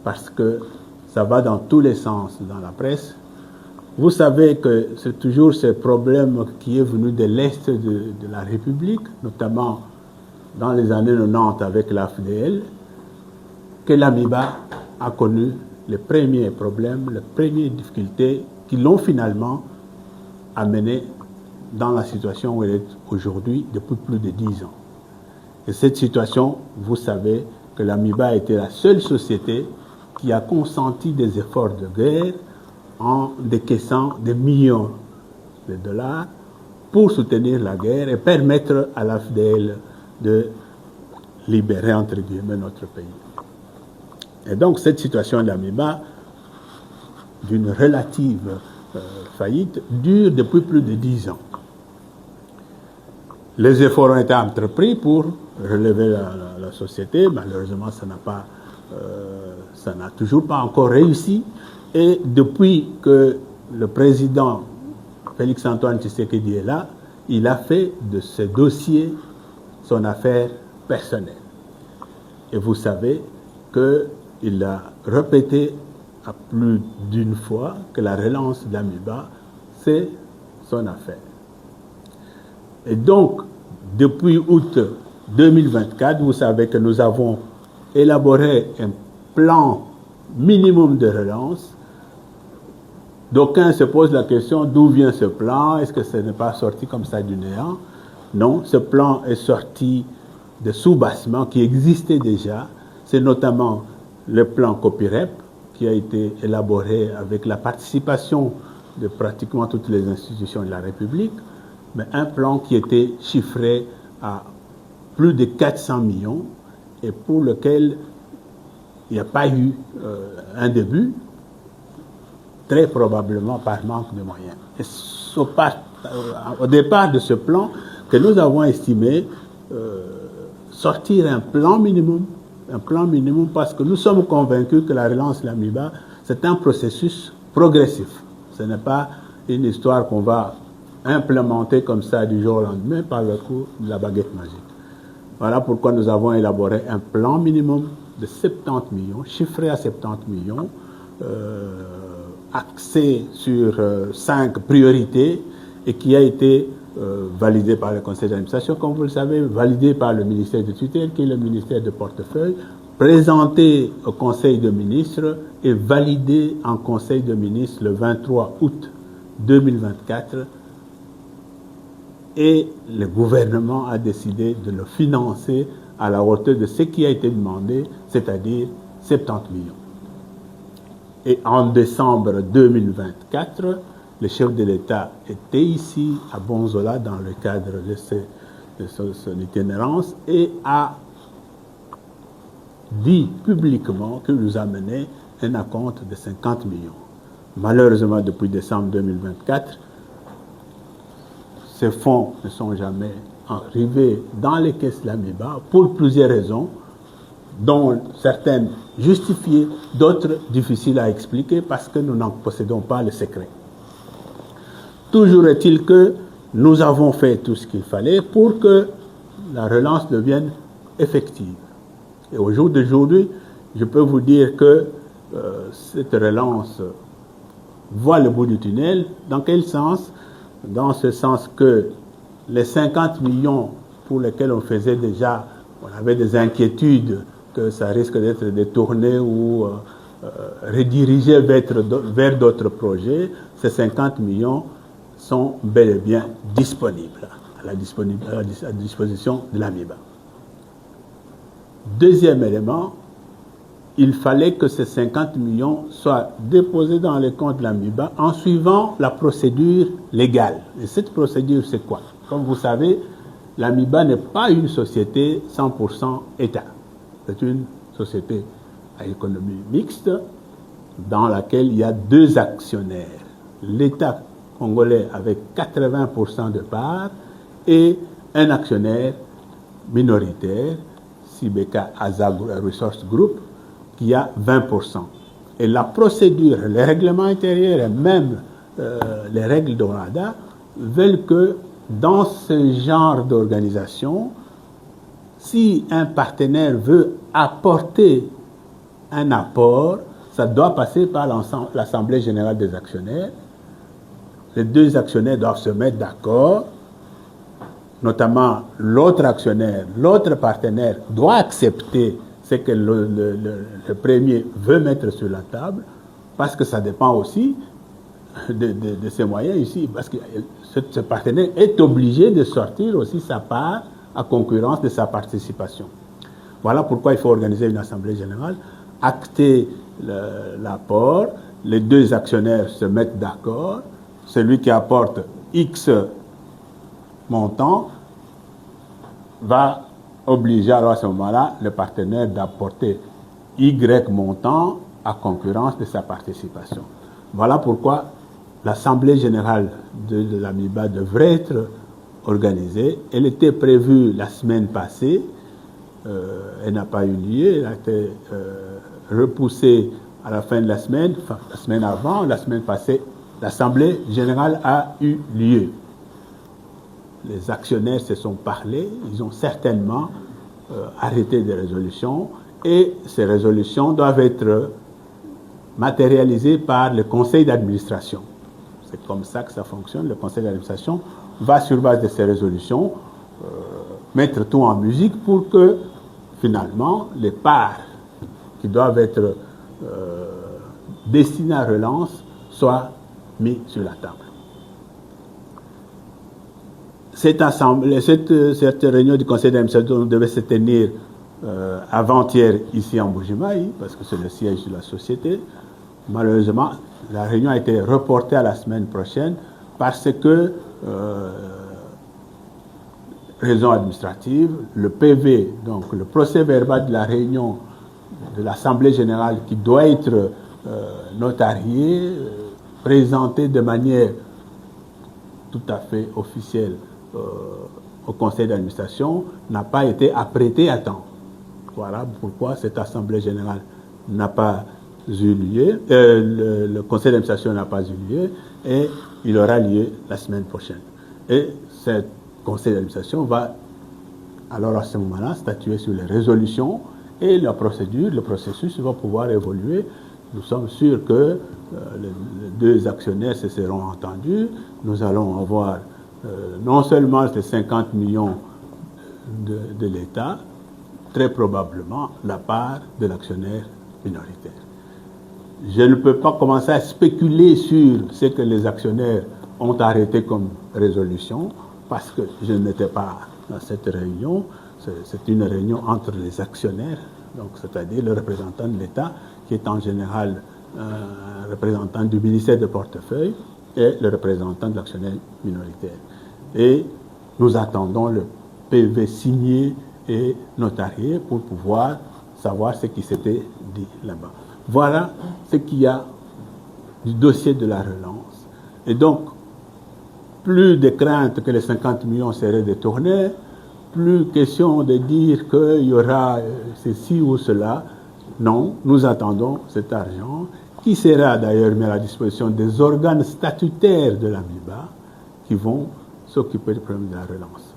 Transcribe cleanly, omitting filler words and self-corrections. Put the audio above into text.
parce que ça va dans tous les sens dans la presse. Vous savez que c'est toujours ce problème qui est venu de l'Est de la République, notamment dans les années 90 avec l'AFDL, que l'AMIBA a connu les premiers problèmes, les premières difficultés qui l'ont finalement amené dans la situation où elle est aujourd'hui depuis plus de 10 ans. Et cette situation, vous savez que l'AMIBA a été la seule société qui a consenti des efforts de guerre en décaissant des millions de dollars pour soutenir la guerre et permettre à l'AFDL de libérer, entre guillemets, notre pays. Et donc, cette situation de l'AMIBA, d'une relative faillite, dure depuis plus de 10 ans. Les efforts ont été entrepris pour relever la société. Malheureusement, ça n'a toujours pas encore réussi. Et depuis que le président Félix-Antoine Tshisekedi est là, il a fait de ce dossier son affaire personnelle. Et vous savez qu'il a répété à plus d'une fois que la relance de l'AMIBA, c'est son affaire. Et donc, depuis août 2024, vous savez que nous avons élaboré un plan minimum de relance. D'aucuns se posent la question d'où vient ce plan, est-ce que ce n'est pas sorti comme ça du néant? Non, ce plan est sorti de sous-bassements qui existaient déjà. C'est notamment le plan COPIREP qui a été élaboré avec la participation de pratiquement toutes les institutions de la République, mais un plan qui était chiffré à plus de 400 millions et pour lequel il n'y a pas eu un début, très probablement par manque de moyens. Et au départ de ce plan, que nous avons estimé sortir un plan minimum parce que nous sommes convaincus que la relance de l'AMIBA, c'est un processus progressif. Ce n'est pas une histoire qu'on va implémenter comme ça du jour au lendemain par le coup de la baguette magique. Voilà pourquoi nous avons élaboré un plan minimum de 70 millions, chiffré à 70 millions, axé sur 5 priorités et qui a été validé par le conseil d'administration, comme vous le savez, validé par le ministère de tutelle, qui est le ministère de portefeuille, présenté au conseil de ministres et validé en conseil de ministres le 23 août 2024. Et le gouvernement a décidé de le financer à la hauteur de ce qui a été demandé, c'est-à-dire 70 millions. Et en décembre 2024, le chef de l'État était ici à Bonzola dans le cadre de son itinérance et a dit publiquement qu'il nous amenait un acompte de 50 millions. Malheureusement, depuis décembre 2024, ces fonds ne sont jamais arrivés dans les caisses de l'AMIBA pour plusieurs raisons, dont certaines justifiées, d'autres difficiles à expliquer parce que nous n'en possédons pas le secret. Toujours est-il que nous avons fait tout ce qu'il fallait pour que la relance devienne effective. Et au jour d'aujourd'hui, je peux vous dire que cette relance voit le bout du tunnel. Dans quel sens? Dans ce sens que les 50 millions pour lesquels on faisait déjà, on avait des inquiétudes que ça risque d'être détourné ou redirigé vers d'autres projets, ces 50 millions sont bel et bien disponibles, à la disposition de l'AMIBA. Deuxième élément, il fallait que ces 50 millions soient déposés dans les comptes de l'AMIBA en suivant la procédure légale. Et cette procédure, c'est quoi? Comme vous savez, l'AMIBA n'est pas une société 100% État. C'est une société à économie mixte dans laquelle il y a 2 actionnaires. L'État congolais avec 80% de parts et un actionnaire minoritaire, Sibeka Aza Resource Group, qui a 20%. Et la procédure, les règlements intérieurs et même les règles d'ORADA veulent que dans ce genre d'organisation, si un partenaire veut apporter un apport, ça doit passer par l'Assemblée générale des actionnaires. Les deux actionnaires doivent se mettre d'accord, notamment l'autre actionnaire, l'autre partenaire doit accepter ce que le premier veut mettre sur la table, parce que ça dépend aussi de ses moyens ici, parce que ce partenaire est obligé de sortir aussi sa part à concurrence de sa participation. Voilà pourquoi il faut organiser une assemblée générale, acter l'apport, les deux actionnaires se mettent d'accord, celui qui apporte X montant va obliger alors à ce moment-là le partenaire d'apporter Y montant à concurrence de sa participation. Voilà pourquoi l'Assemblée générale de l'AMIBA devrait être organisée. Elle était prévue la semaine passée, elle n'a pas eu lieu, elle a été repoussée à la fin de la semaine, enfin la semaine avant, la semaine passée, l'Assemblée générale a eu lieu. Les actionnaires se sont parlé, ils ont certainement arrêté des résolutions et ces résolutions doivent être matérialisées par le conseil d'administration. C'est comme ça que ça fonctionne. Le conseil d'administration va sur base de ces résolutions mettre tout en musique pour que finalement les parts qui doivent être destinées à relance soient mises sur la table. Cette réunion du conseil d'administration devait se tenir avant-hier ici en Bujimaï, parce que c'est le siège de la société. Malheureusement, la réunion a été reportée à la semaine prochaine parce que, raison administrative, le PV, donc le procès verbal de la réunion de l'Assemblée générale qui doit être notarié, présenté de manière tout à fait officielle au conseil d'administration, n'a pas été apprêté à temps. Voilà pourquoi cette assemblée générale n'a pas eu lieu, le conseil d'administration n'a pas eu lieu, et il aura lieu la semaine prochaine. Et ce conseil d'administration va alors à ce moment-là statuer sur les résolutions et la procédure, le processus va pouvoir évoluer. Nous sommes sûrs que les deux actionnaires se seront entendus. Nous allons avoir non seulement les 50 millions de l'État, très probablement la part de l'actionnaire minoritaire. Je ne peux pas commencer à spéculer sur ce que les actionnaires ont arrêté comme résolution, parce que je n'étais pas dans cette réunion. C'est une réunion entre les actionnaires, donc c'est-à-dire le représentant de l'État, qui est en général un représentant du ministère de portefeuille, et le représentant de l'actionnaire minoritaire. Et nous attendons le PV signé et notarié pour pouvoir savoir ce qui s'était dit là-bas. Voilà ce qu'il y a du dossier de la relance. Et donc, plus de crainte que les 50 millions seraient détournés, plus question de dire qu'il y aura ceci ou cela. Non, nous attendons cet argent qui sera d'ailleurs mis à la disposition des organes statutaires de l'AMIBA qui vont s'occuper du problème de la relance.